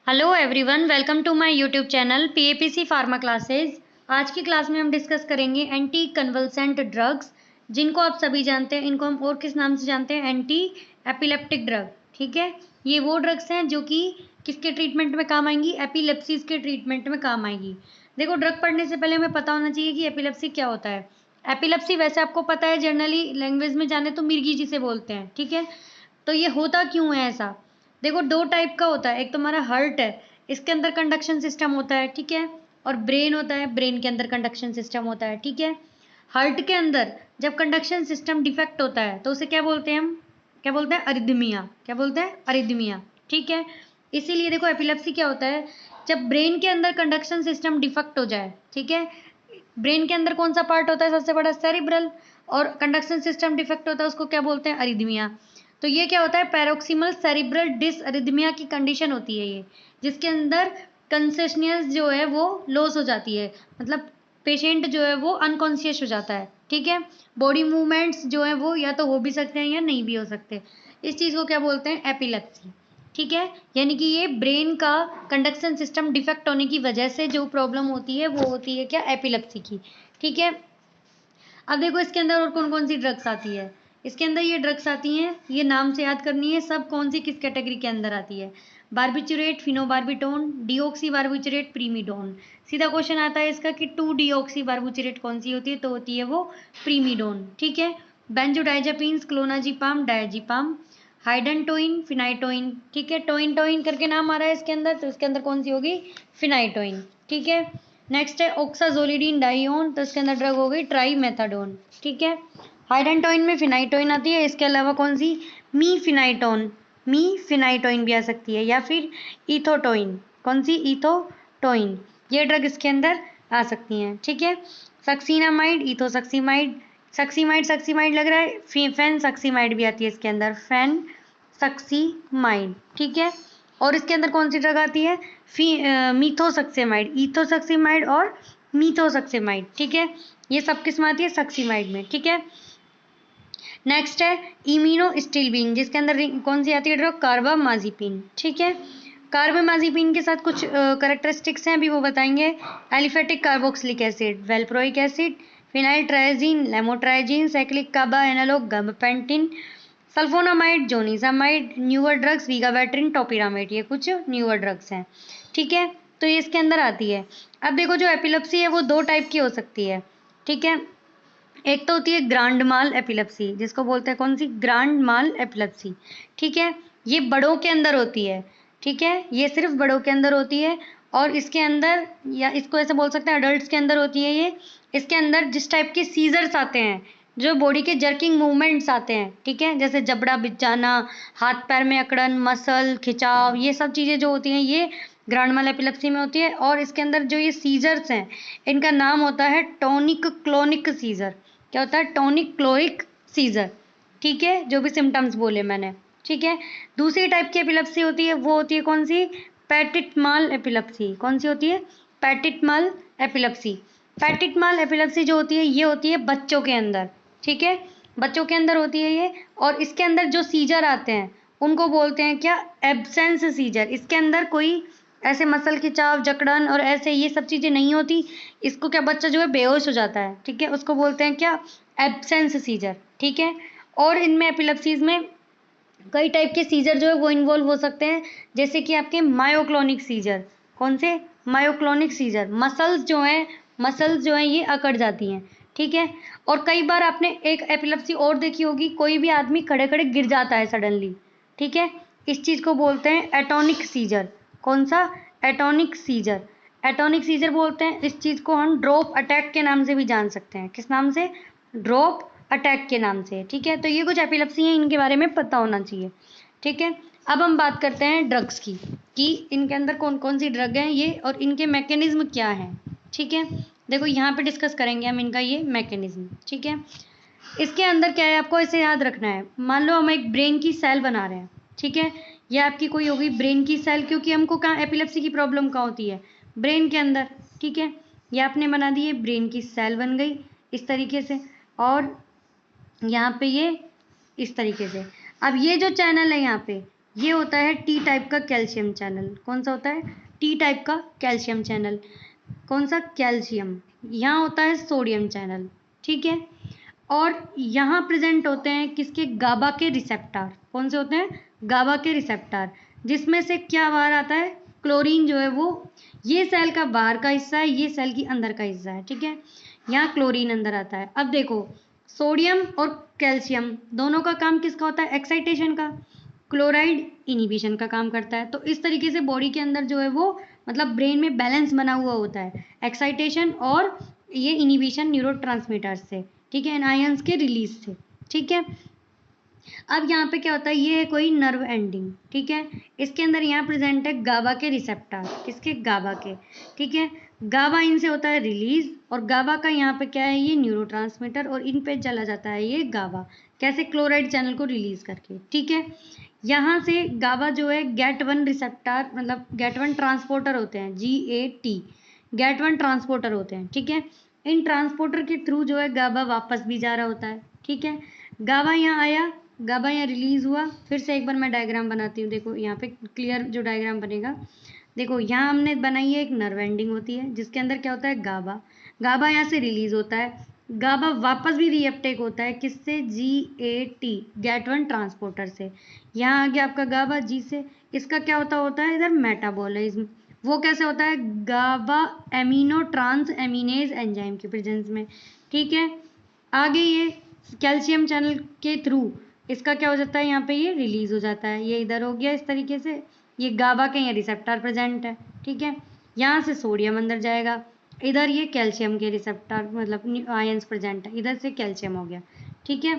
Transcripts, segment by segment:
Hello everyone, welcome to my YouTube channel PAPC pharma classes. आज की class में हम डिस्कस करेंगे एंटी कन्वल्सेंट ड्रग्स, जिनको आप सभी जानते हैं। इनको हम और किस नाम से जानते हैं? Anti epileptic drug. ठीक है, ये वो ड्रग्स हैं जो कि किसके ट्रीटमेंट में काम आएंगी? एपिलेप्सीज के ट्रीटमेंट में काम आएगी। देखो, ड्रग पढ़ने से पहले हमें पता होना चाहिए कि एपिलेप्सी क्या होता है। एपिलेप्सी वैसे आपको पता है, जनरली लैंग्वेज में जाने तो मिर्गी जिसे बोलते हैं। ठीक है, तो ये होता क्यों है ऐसा? देखो, दो टाइप का होता है। एक तो हमारा हार्ट है, इसके अंदर कंडक्शन सिस्टम होता है। ठीक है, और ब्रेन होता है, ब्रेन के अंदर कंडक्शन सिस्टम होता है। ठीक है, हार्ट के अंदर जब कंडक्शन सिस्टम डिफेक्ट होता है तो उसे क्या बोलते हैं? हम क्या बोलते हैं? अरिदमिया। क्या बोलते हैं? अरिदमिया। ठीक है, इसीलिए देखो, एपिलेप्सी क्या होता है? जब ब्रेन के अंदर कंडक्शन सिस्टम डिफेक्ट हो जाए। ठीक है, ब्रेन के अंदर कौन सा पार्ट होता है सबसे बड़ा? सेरिब्रल। और कंडक्शन सिस्टम डिफेक्ट होता है, उसको क्या बोलते हैं? अरिदमिया। तो ये क्या होता है? पैरोक्सिमल सेरिब्रल डिसअरिथमिया की कंडीशन होती है ये, जिसके अंदर कंसियसनेस जो है वो लॉस हो जाती है। मतलब पेशेंट जो है वो अनकॉन्शियस हो जाता है। ठीक है, बॉडी मूवमेंट्स जो है वो या तो हो भी सकते हैं या नहीं भी हो सकते। इस चीज़ को क्या बोलते हैं? एपिलेप्सी। ठीक है, यानी कि ये ब्रेन का कंडक्शन सिस्टम डिफेक्ट होने की वजह से जो प्रॉब्लम होती है वो होती है क्या? एपिलेप्सी की। ठीक है, अब देखो इसके अंदर और कौन कौन सी ड्रग्स आती है। इसके अंदर ये ड्रग्स आती हैं, ये नाम से याद करनी है सब, कौन सी किस कैटेगरी के अंदर आती है। Barbiturate, phenobarbitone, deoxy barbiturate, प्रीमिडोन। सीधा क्वेश्चन आता है इसका कि 2 डीऑक्सी बार्बिचुरेट कौन सी होती है? तो होती है वो प्रीमिडोन। ठीक है, बेंजोडाइजेपिन्स, क्लोनाजीपाम, डायजीपाम, हाइडेंटोइन, फिनाइटोइन। ठीक है, टोइन टोइन करके नाम आ रहा है इसके अंदर, तो इसके अंदर कौन सी होगी? फिनाइटोइन। ठीक है, नेक्स्ट है ओक्साजोलिडीन डाइओन, तो इसके अंदर ड्रग हो गई ट्राईमेथाडोन। ठीक है, हाइडेंटोइन में फिनाइटोइन आती है, इसके अलावा कौन सी? मीफिनाइटोन। मीफिनाइटोइन भी आ सकती है, या फिर इथोटोइन। कौन सी? इथोटोइन। ये ड्रग इसके अंदर आ सकती हैं। ठीक है, सक्सीनामाइड, इथोसक्सीमाइड। सक्सीमाइड सक्सीमाइड लग रहा है, फेन सक्सीमाइड भी आती है इसके अंदर, फेन सक्सीमाइड। ठीक है, और इसके अंदर कौन सी ड्रग आती है? मीथोसक्सेमाइड, इथोसक्सेमाइड और मीथोसक्सेमाइड। ठीक है, ये सब किस में आती है? सक्सीमाइड में। ठीक है, नेक्स्ट है इम्यूनोस्टिलबिन, जिसके अंदर कौन सी आती है ड्रग? कार्बामाजिपिन। ठीक है, कार्बामाजिपिन के साथ कुछ करेक्टरिस्टिक्स हैं, अभी वो बताएंगे। Aliphatic carboxylic acid, valproic acid, phenyl triazine, lamotrigine, cyclic GABA analogue, gabapentin, sulfonamide, zonisamide, newer drugs, vigabatrin, topiramate. ये कुछ न्यूअर ड्रग्स हैं। ठीक है, तो ये इसके अंदर आती है। अब देखो, जो एपिलेप्सी है वो दो टाइप की हो सकती है। ठीक है, एक तो होती है ग्रांड माल एपिलेप्सी, जिसको बोलते हैं कौन सी? ग्रांड माल एपिलेप्सी। ठीक है, ये बड़ों के अंदर होती है। ठीक है, ये सिर्फ बड़ों के अंदर होती है, और इसके अंदर, या इसको ऐसे बोल सकते हैं अडल्ट्स के अंदर होती है ये। इसके अंदर जिस टाइप के सीजर्स आते हैं, जो बॉडी के जर्किंग मूवमेंट्स आते हैं, ठीक है, जैसे जबड़ा बिछ जाना, हाथ पैर में अकड़न, मसल खिंचाव, ये सब चीज़ें जो होती हैं ये ग्रांड माल एपिलेप्सी में होती है। और इसके अंदर जो ये सीजर्स हैं, इनका नाम होता है टॉनिक क्लोनिक सीजर। क्या होता है? Tonic clonic seizure. ठीक है, जो भी सिम्टम्स बोले मैंने। ठीक है, दूसरी टाइप की एपिलेप्सी होती है, वो होती है कौन सी? पैटिट माल एपिलेप्सी। कौन सी होती है? पैटिट माल एपिलेप्सी। पैटिट माल एपिलेप्सी जो होती है ये होती है बच्चों के अंदर। ठीक है, बच्चों के अंदर होती है ये, और इसके अंदर जो सीजर आते हैं उनको बोलते हैं क्या? Absence seizure. इसके अंदर कोई ऐसे मसल खिंचाव, जकड़न और ऐसे ये सब चीज़ें नहीं होती। इसको क्या, बच्चा जो है बेहोश हो जाता है। ठीक है, उसको बोलते हैं क्या? Absence seizure. ठीक है, और इनमें एपिलेप्सीज में कई टाइप के सीजर जो है वो इन्वॉल्व हो सकते हैं, जैसे कि आपके मायोक्लोनिक सीजर। कौन से? Myoclonic seizure. मसल्स जो हैं ये अकड़ जाती हैं। ठीक है, और कई बार आपने एक एपिलेप्सी और देखी होगी, कोई भी आदमी खड़े खड़े गिर जाता है सडनली। ठीक है, इस चीज़ को बोलते हैं एटोनिक सीजर। कौन सा? Atonic seizure. एटोनिक सीजर बोलते हैं इस चीज़ को। हम ड्रॉप अटैक के नाम से भी जान सकते हैं। किस नाम से? ड्रॉप अटैक के नाम से। ठीक है, तो ये कुछ एपिलेप्सी हैं, इनके बारे में पता होना चाहिए। ठीक है, अब हम बात करते हैं ड्रग्स की, कि इनके अंदर कौन कौन सी ड्रग हैं ये, और इनके मैकेनिज्म क्या हैं। ठीक है, देखो यहाँ पे डिस्कस करेंगे हम इनका ये मैकेनिज्म। ठीक है, इसके अंदर क्या है आपको इसे याद रखना है। मान लो हम एक ब्रेन की सेल बना रहे हैं। ठीक है, ये आपकी कोई होगी ब्रेन की सेल, क्योंकि हमको कहाँ एपिलेप्सी की प्रॉब्लम कहाँ होती है? ब्रेन के अंदर। ठीक है, ये आपने बना दी है, ब्रेन की सेल बन गई इस तरीके से, और यहाँ पे ये इस तरीके से। अब ये जो चैनल है यहाँ पे, ये होता है टी टाइप का कैल्शियम चैनल। कौन सा होता है? टी टाइप का कैल्शियम चैनल। कौन सा? कैल्शियम। यहाँ होता है सोडियम चैनल, ठीक है। और यहाँ प्रेजेंट होते हैं किसके? गाबा के रिसेप्टर। कौन से होते हैं? गाबा के रिसेप्टर, जिसमें से क्या बाहर आता है? क्लोरीन जो है वो, ये सेल का बाहर का हिस्सा है, ये सेल की अंदर का हिस्सा है, ठीक है। यहाँ क्लोरीन अंदर आता है। अब देखो, सोडियम और कैल्शियम दोनों का काम किसका होता है? एक्साइटेशन का। क्लोराइड इनिबिशन का काम करता है। तो इस तरीके से बॉडी के अंदर जो है वो, मतलब ब्रेन में बैलेंस बना हुआ होता है एक्साइटेशन और ये इनिबिशन न्यूरोट्रांसमीटर से, ठीक है, आयंस के रिलीज से, ठीक है। अब यहाँ पे क्या होता है? ये है कोई नर्व एंडिंग, ठीक है। इसके अंदर यहाँ प्रेजेंट है गाबा के रिसेप्टर। किसके? गाबा के, ठीक है। गाबा इनसे होता है रिलीज, और गाबा का यहाँ पे क्या है? ये न्यूरोट्रांसमीटर, और इन पे चला जाता है ये गाबा। कैसे? क्लोराइड चैनल को रिलीज करके, ठीक है। यहाँ से गाबा जो है गेट वन रिसेप्टर, मतलब गेट वन ट्रांसपोर्टर होते हैं, GAT, गेट वन ट्रांसपोर्टर होते हैं, ठीक है। इन ट्रांसपोर्टर के थ्रू जो है गाबा वापस भी जा रहा होता है, ठीक है। गाबा यहाँ आया, गाबा यहाँ रिलीज हुआ। फिर से एक बार मैं डायग्राम बनाती हूँ, देखो यहाँ पे क्लियर जो डायग्राम बनेगा। देखो यहाँ हमने बनाई है, एक नर्व एंडिंग होती है जिसके अंदर क्या होता है? गाबा। गाबा यहाँ से रिलीज होता है, गाबा वापस भी रीअपटेक होता है किससे? GAT, गेट वन ट्रांसपोर्टर से। यहाँ आ गया आपका गाबा जी से। इसका क्या होता है इधर? मेटाबॉलिज्म। वो कैसे होता है? गाबा एमिनो ट्रांस एमिनेज एंजाइम की प्रेजेंस में, ठीक है। आगे ये कैल्शियम चैनल के थ्रू इसका क्या हो जाता है? यहाँ पे ये रिलीज हो जाता है, ये इधर हो गया इस तरीके से। ये गाबा के यहाँ रिसेप्टर प्रेजेंट है, ठीक है। यहाँ से सोडियम अंदर जाएगा, इधर ये कैल्शियम के रिसेप्टर मतलब आयंस प्रेजेंट है, इधर से कैल्शियम हो गया, ठीक है।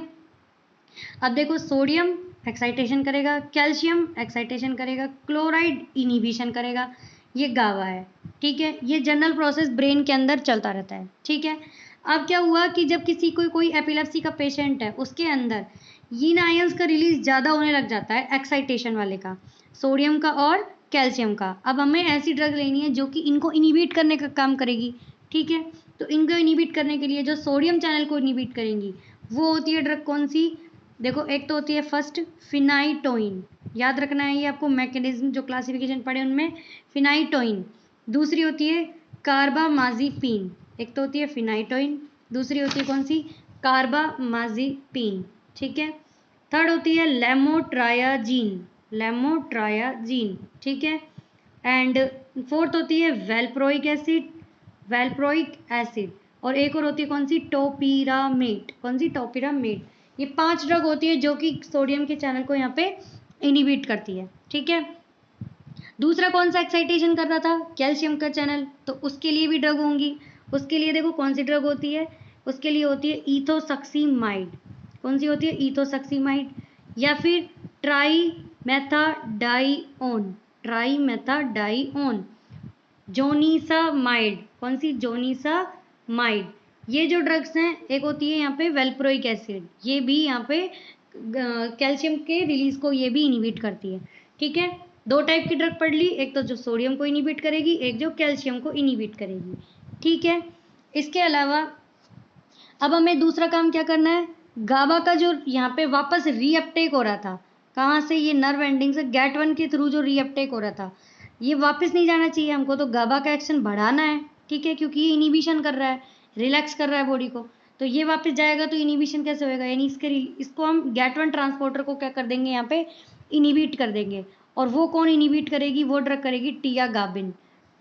अब देखो, सोडियम एक्साइटेशन करेगा, कैल्शियम एक्साइटेशन करेगा, क्लोराइड इनिबिशन करेगा, ये गाबा है, ठीक है। ये जनरल प्रोसेस ब्रेन के अंदर चलता रहता है, ठीक है। अब क्या हुआ कि जब किसी कोई एपिलेप्सी का पेशेंट है, उसके अंदर इन आयंस का रिलीज ज़्यादा होने लग जाता है, एक्साइटेशन वाले का, सोडियम का और कैल्शियम का। अब हमें ऐसी ड्रग लेनी है जो कि इनको इनिबिट करने का काम करेगी, ठीक है। तो इनको इनिबिट करने के लिए जो सोडियम चैनल को इनिबिट करेंगी वो होती है ड्रग कौन सी? देखो, एक तो होती है फर्स्ट फिनाइटोइन, याद रखना है ये आपको, मैकेनिज्म जो क्लासिफिकेशन पढ़े उनमें, फिनाइटोइन। दूसरी होती है कार्बामाजिपिन, एक तो होती है फिनाइटोइन, दूसरी होती है कौन सी? कार्बामाजिपिन, ठीक है। थर्ड होती है लेमोट्रायाजीन, लेमोट्रायाजीन, ठीक है। एंड फोर्थ होती है वेल्प्रोइक एसिड, वेल्प्रोइक एसिड। और एक और होती है कौन सी? टोपिरामेट। कौन सी? टोपिरामेट। ये 5 ड्रग होती है जो कि सोडियम के चैनल को यहाँ पे इनिबिट करती है, ठीक है। दूसरा कौन सा एक्साइटेशन कर रहा था? कैल्शियम का चैनल, तो उसके लिए भी ड्रग होंगी। उसके लिए देखो कौन सी ड्रग होती है, उसके लिए होती है इथोसक्सीमाइड। कौन सी होती है? इथोसक्सीमाइड। या फिर ट्राईमेथाडाइओन, ट्राईमेथाडाइओन। जोनिसामाइड। कौन सी? जोनिसामाइड। ये जो ड्रग्स हैं, एक होती है यहाँ पे वेल्प्रोइक एसिड, ये भी यहाँ पे कैल्शियम के रिलीज को ये भी इनिबिट करती है, ठीक है। 2 टाइप की ड्रग पढ़ ली, एक तो जो सोडियम को इनिबिट करेगी, एक जो कैल्शियम को इनिबिट करेगी, ठीक है। इसके अलावा अब हमें दूसरा काम क्या करना है? गाबा का जो यहाँ पे वापस रीअपटेक हो रहा था, कहाँ से? ये नर्व एंडिंग से गेट वन के थ्रू जो रीअपटेक हो रहा था, ये वापस नहीं जाना चाहिए हमको, तो गाबा का एक्शन बढ़ाना है, ठीक है, क्योंकि ये इनिबिशन कर रहा है, रिलैक्स कर रहा है बॉडी को। तो ये वापस जाएगा तो इनिबिशन कैसे होएगा? यानी इसको हम गेट वन ट्रांसपोर्टर को क्या कर देंगे? यहाँ पे इनिबिट कर देंगे। और वो कौन इनिबिट करेगी? वो ड्रग करेगी टियागाबिन।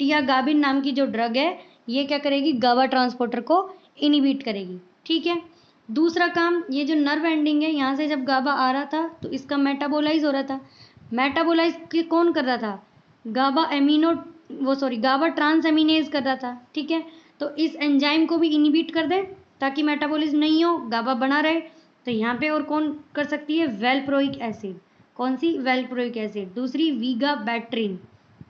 टियागाबिन नाम की जो ड्रग है, ये क्या करेगी? गाबा ट्रांसपोर्टर को इनिबिट करेगी, ठीक है। दूसरा काम, ये जो नर्व एंडिंग है, यहाँ से जब गाबा आ रहा था तो इसका मेटाबोलाइज हो रहा था। मेटाबोलाइज कौन कर रहा था? गाबा एमिनो, वो सॉरी, गाबा ट्रांस एमिनेज कर रहा था, ठीक है। तो इस एंजाइम को भी इनिबिट कर दें ताकि मेटाबॉलिज्म नहीं हो, गाबा बना रहे। तो यहाँ पे और कौन कर सकती है? वेल्प्रोइक एसिड। कौन सी? वेल्प्रोइक एसिड। दूसरी वीगाबैट्रिन,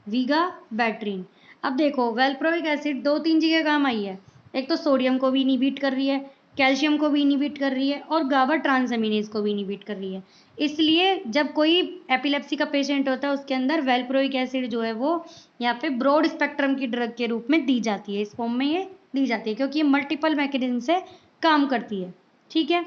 वीगाबैट्रिन। अब देखो, वेल्प्रोइक एसिड 2-3 जगह काम आई है, एक तो सोडियम को भी इनिबिट कर रही है, कैल्शियम को भी इनिबिट कर रही है, और गाबा ट्रांसएमिनेज को भी इनिबिट कर रही है। इसलिए जब कोई एपिलेप्सी का पेशेंट होता है, उसके अंदर वेल्प्रोइक एसिड जो है वो यहाँ पे ब्रॉड स्पेक्ट्रम की ड्रग के रूप में दी जाती है, इस फॉर्म में ये दी जाती है, क्योंकि ये मल्टीपल मैकेनिज्म से काम करती है, ठीक है।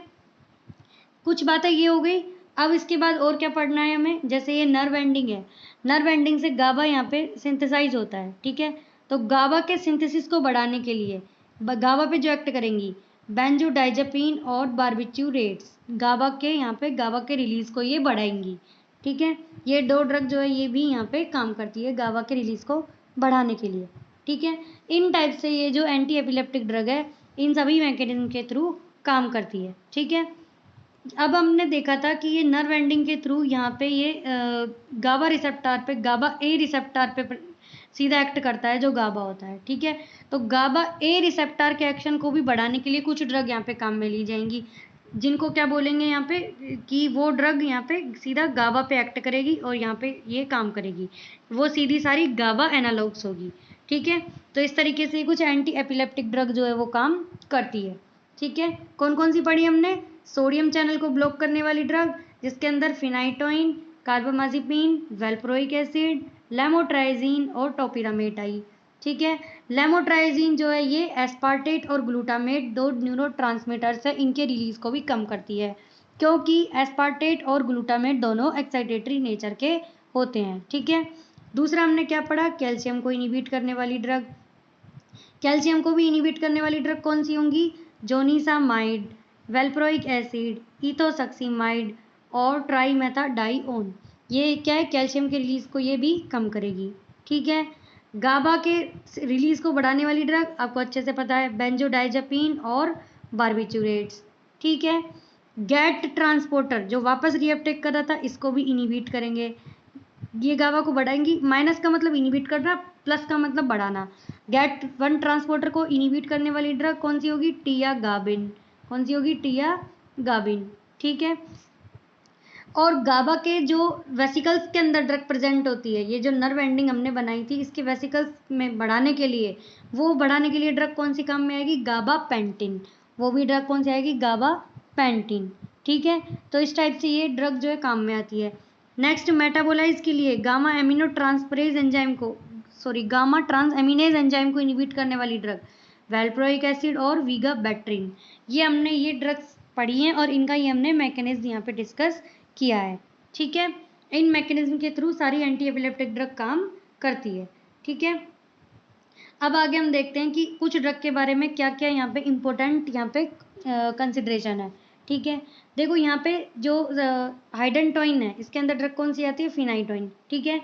कुछ बातें ये हो गई। अब इसके बाद और क्या पढ़ना है हमें, जैसे ये नर्व एंडिंग है, नर्व एंडिंग से गाबा यहाँ पे सिंथेसाइज होता है, ठीक है। तो गाबा के सिंथेसिस को बढ़ाने के लिए गाबा पे जो एक्ट करेंगी बेंजोडाइजेपिन और बार्बिट्यूरेट्स, गाबा के रिलीज को ये बढ़ाएंगी, ठीक है। ये 2 ड्रग जो है ये भी यहाँ पे काम करती है गाबा के रिलीज को बढ़ाने के लिए, ठीक है। इन टाइप से ये जो एंटी एपिलेप्टिक ड्रग है इन सभी मैकेनिज्म के थ्रू काम करती है, ठीक है। अब हमने देखा था कि ये नर्व एंडिंग के थ्रू यहाँ पे ये गाबा रिसेप्टर पे, गाबा ए रिसेप्टर पे सीधा एक्ट करता है जो गाबा होता है, ठीक है। तो गाबा ए रिसेप्टर के एक्शन को भी बढ़ाने के लिए कुछ ड्रग यहाँ पे काम में ली जाएंगी, जिनको क्या बोलेंगे यहाँ पे कि वो ड्रग यहाँ पे सीधा गाबा पे एक्ट करेगी और यहाँ पे ये काम करेगी, वो सीधी सारी गाबा एनालॉग्स होगी, ठीक है। तो इस तरीके से कुछ एंटी एपिलेप्टिक ड्रग जो है वो काम करती है, ठीक है। कौन कौन सी पढ़ी हमने, सोडियम चैनल को ब्लॉक करने वाली ड्रग जिसके अंदर फिनाइटोइन, कार्बामाजिपिन, वेल्प्रोइक एसिड, लेमोट्राइजीन और टोपिरामेट आई, ठीक है। लेमोट्राइजीन जो है ये एस्पार्टेट और ग्लूटामेट 2 न्यूरोट्रांसमीटर्स है, इनके रिलीज को भी कम करती है क्योंकि एस्पार्टेट और ग्लूटामेट दोनों एक्साइटेटरी नेचर के होते हैं, ठीक है। दूसरा हमने क्या पढ़ा, कैल्शियम को इनिबिट करने वाली ड्रग, कैल्शियम को भी इनिबिट करने वाली ड्रग कौन सी होंगी, जोनिसामाइड, वेल्प्रोइक एसिड, इथोसक्सीमाइड और ट्राइमेथाडाइओन, ये क्या है कैल्शियम के रिलीज को ये भी कम करेगी, ठीक है। गाबा के रिलीज को बढ़ाने वाली ड्रग आपको अच्छे से पता है बेंजोडाइजेपिन और बार्बिट्यूरेट्स, ठीक है। गेट ट्रांसपोर्टर जो वापस रीअपटेक कर रहा था इसको भी इनिबिट करेंगे, ये गाबा को बढ़ाएंगी, माइनस का मतलब इनिबिट करना, प्लस का मतलब बढ़ाना। गेट 1 ट्रांसपोर्टर को इनिबिट करने वाली ड्रग कौन सी होगी, टियागाबिन, कौन सी होगी, टियागाबिन, ठीक है। और गाबा के जो वेसिकल्स के अंदर ड्रग प्रेजेंट होती है, ये जो नर्व एंडिंग हमने बनाई थी इसके वेसिकल्स में बढ़ाने के लिए, वो बढ़ाने के लिए ड्रग कौन सी काम में आएगी, गाबा पेंटिन, वो भी ड्रग कौन सी आएगी, गाबा पेंटिन, ठीक है। तो इस टाइप से ये ड्रग जो है काम में आती है। नेक्स्ट मेटाबोलाइज के लिए गामा एमिनो ट्रांसफरेज एंजाइम को, गामा ट्रांस एमिनेज एंजाइम को इनिबिट करने वाली ड्रग वेल्प्रोइक एसिड और विगाबैट्रिन, ये हमने ये ड्रग्स पढ़ी हैं और इनका ही हमने मैकेनिज्म यहाँ पे डिस्कस किया है, ठीक है। इन मैकेनिज्म के थ्रू सारी एंटी एपिलेप्टिक ड्रग काम करती है, ठीक है। अब आगे हम देखते हैं कि कुछ ड्रग के बारे में क्या क्या यहाँ पे इम्पोर्टेंट यहाँ पे कंसिडरेशन है, ठीक है। देखो यहाँ पे जो हाइडेंटोइन है इसके अंदर ड्रग कौन सी आती है, फिनाइटोइन, ठीक है।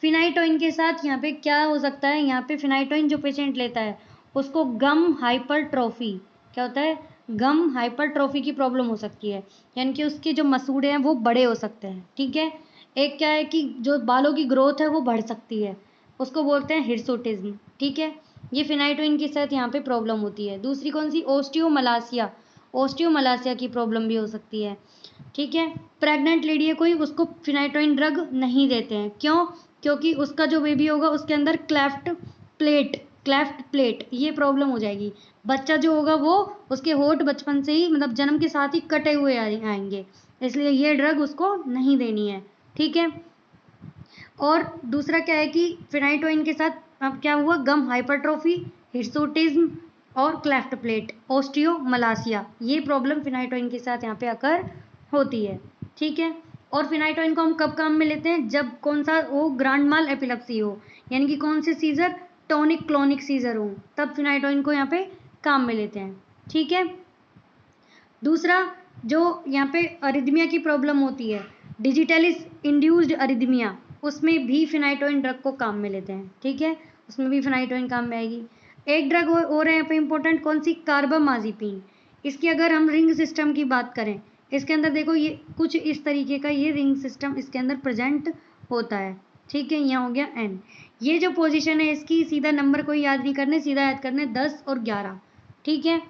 फिनाइटोइन के साथ यहाँ पे क्या हो सकता है, यहाँ पे फिनाइटोइन जो पेशेंट लेता है उसको गम हाइपरट्रोफी, क्या होता है, गम हाइपरट्रोफी की प्रॉब्लम हो सकती है, यानी कि उसके जो मसूड़े हैं वो बड़े हो सकते हैं, ठीक है। एक क्या है कि जो बालों की ग्रोथ है वो बढ़ सकती है, उसको बोलते हैं हिर्सुटिज्म, ठीक है। ये फिनाइटोइन के साथ यहाँ पे प्रॉब्लम होती है। दूसरी कौन सी, ओस्टियोमलासिया, ओस्टियोमलासिया की प्रॉब्लम भी हो सकती है, ठीक है। प्रेग्नेंट लेडी है कोई, उसको फिनाइटोइन ड्रग नहीं देते हैं, क्यों, क्योंकि उसका जो बेबी होगा उसके अंदर क्लेफ्ट प्लेट ये प्रॉब्लम हो जाएगी, बच्चा जो होगा वो उसके होठ बचपन से ही मतलब जन्म के साथ ही कटे हुए आएंगे, इसलिए ये ड्रग उसको नहीं देनी है, ठीक है। और दूसरा क्या है कि फिनाइटोइन के साथ अब क्या हुआ, गम हाइपरट्रोफी, हिर्सुटिज्म और क्लेफ्ट प्लेट, ओस्टियोमलासिया, ये प्रॉब्लम फिनाइटोइन के साथ यहाँ पे अकर होती है, ठीक है। और फिनाइटोइन को हम कब काम में लेते हैं, जब कौन सा वो ग्रांड माल एपिलेप्सी हो, यानी कि कौन से सीजर, टॉनिक क्लोनिक सीजर हो, तब फिनाइटोइन को यहाँ पे काम में लेते हैं, ठीक है। दूसरा जो यहाँ पे अरिथमिया की प्रॉब्लम होती है, डिजिटलिस इंड्यूस्ड अरिथमिया, उसमें भी फिनाइटोइन ड्रग को काम में लेते हैं, ठीक है, उसमें भी फिनाइटोइन काम में आएगी। एक ड्रग और है यहाँ पे इंपॉर्टेंट, कौन सी, कार्बामाजिपिन, इसकी अगर हम रिंग सिस्टम की बात करें, इसके अंदर देखो ये कुछ इस तरीके का ये रिंग सिस्टम इसके अंदर प्रेजेंट होता है, ठीक है। यहाँ हो गया N, ये जो पोजीशन है इसकी सीधा नंबर कोई याद नहीं करने, सीधा याद करने 10 और 11, ठीक है।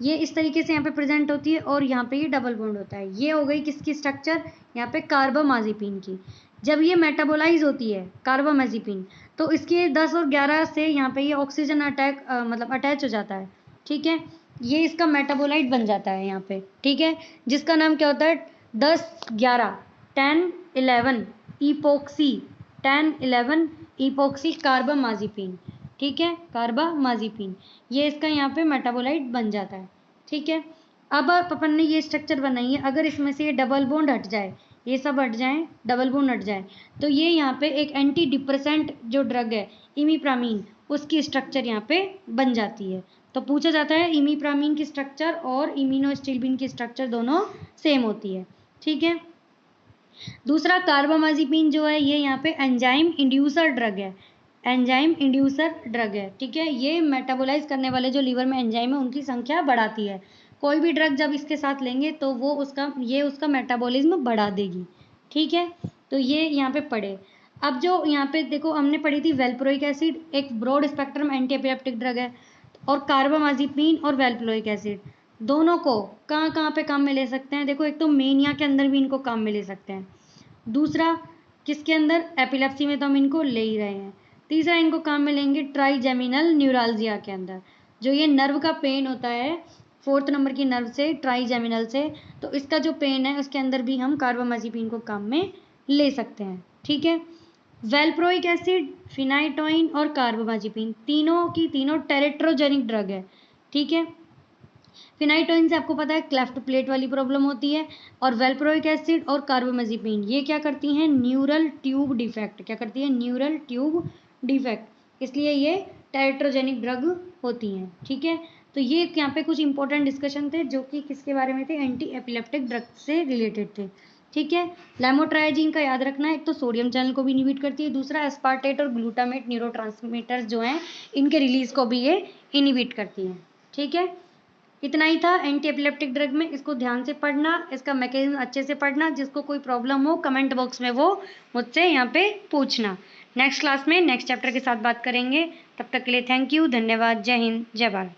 ये इस तरीके से यहाँ पे प्रेजेंट होती है और यहाँ पे ये डबल बॉन्ड होता है, ये हो गई किसकी स्ट्रक्चर, यहाँ पे कार्बामाजिपिन की। जब ये मेटाबोलाइज होती है कार्बामाजिपिन तो इसके 10 और 11 से यहाँ पे ये ऑक्सीजन मतलब अटैच हो जाता है, ठीक है, ये इसका मेटाबोलाइट बन जाता है यहाँ पे, ठीक है, जिसका नाम क्या होता है 10 11 10 11 इपोक्सी 10 11 इपोक्सी कार्बामाजिपिन, ठीक है, कार्बामाजिपिन, ये इसका यहाँ पे मेटाबोलाइट बन जाता है, ठीक है। अब अपन ने ये स्ट्रक्चर बनाई है, अगर इसमें से ये डबल बॉन्ड हट जाए ये सब हट जाएं, डबल बॉन्ड हट जाए, तो ये यहाँ पे एक एंटी डिप्रेसेंट जो ड्रग है इमिप्रामीन, उसकी स्ट्रक्चर यहाँ पे बन जाती है। तो पूछा जाता है इमिप्रामीन की स्ट्रक्चर और इम्यूनोस्टिल्बिन की स्ट्रक्चर दोनों सेम होती है, ठीक है। दूसरा कार्बामाजिपिन जो है ये यहाँ पे एंजाइम इंड्यूसर ड्रग है, एंजाइम इंड्यूसर ड्रग है, ठीक है। ये मेटाबोलाइज करने वाले जो लीवर में एंजाइम है उनकी संख्या बढ़ाती है। कोई भी ड्रग जब इसके साथ लेंगे तो वो उसका मेटाबॉलिज्म बढ़ा देगी, ठीक है। तो ये यहाँ पे पढ़े। अब जो यहाँ पे देखो हमने पढ़ी थी वेल्प्रोइक एसिड, एक broad spectrum antiepileptic drug है, और कार्बामाजिपिन और वेल्प्रोइक एसिड दोनों को कहाँ कहाँ पे काम में ले सकते हैं। देखो एक तो मेनिया के अंदर भी इनको काम में ले सकते हैं, दूसरा किसके अंदर, एपिलेप्सी में तो हम इनको ले ही रहे हैं, तीसरा इनको काम में लेंगे ट्राइजेमिनल न्यूरालजिया के अंदर, जो ये नर्व का पेन होता है 4th नंबर की नर्व से, ट्राइजेमिनल से, तो इसका जो पेन है उसके अंदर भी हम कार्बामाजिपिन को काम में ले सकते हैं, ठीक है। वेल्प्रोइक एसिड, फिनाइटोइन और कार्बामाजिपिन तीनों की तीनों टेरेट्रोजेनिक ड्रग है, ठीक है। फिनाइटोइन से आपको पता है क्लेफ्ट प्लेट वाली प्रॉब्लम होती है, और वेल्प्रोइक एसिड और कार्बामाजिपिन ये क्या करती हैं, न्यूरल ट्यूब डिफेक्ट, क्या करती है, न्यूरल ट्यूब डिफेक्ट, इसलिए ये टेरेट्रोजेनिक ड्रग होती हैं, ठीक है। तो ये यहाँ पे कुछ इंपॉर्टेंट डिस्कशन थे जो कि किसके बारे में थे, एंटी एपिलेप्टिक ड्रग से रिलेटेड थे, ठीक है। लेमोट्राइजीन का याद रखना है, एक तो सोडियम चैनल को भी इनहिबिट करती है, दूसरा एस्पार्टेट और ग्लूटामेट न्यूरोट्रांसमीटर्स जो हैं इनके रिलीज को भी ये इनहिबिट करती हैं, ठीक है। इतना ही था एंटी एपिलेप्टिक ड्रग में, इसको ध्यान से पढ़ना, इसका मैकेनिज्म अच्छे से पढ़ना, जिसको कोई प्रॉब्लम हो कमेंट बॉक्स में वो मुझसे यहाँ पे पूछना। नेक्स्ट क्लास में नेक्स्ट चैप्टर के साथ बात करेंगे, तब तक के लिए थैंक यू, धन्यवाद, जय हिंद, जय भारत।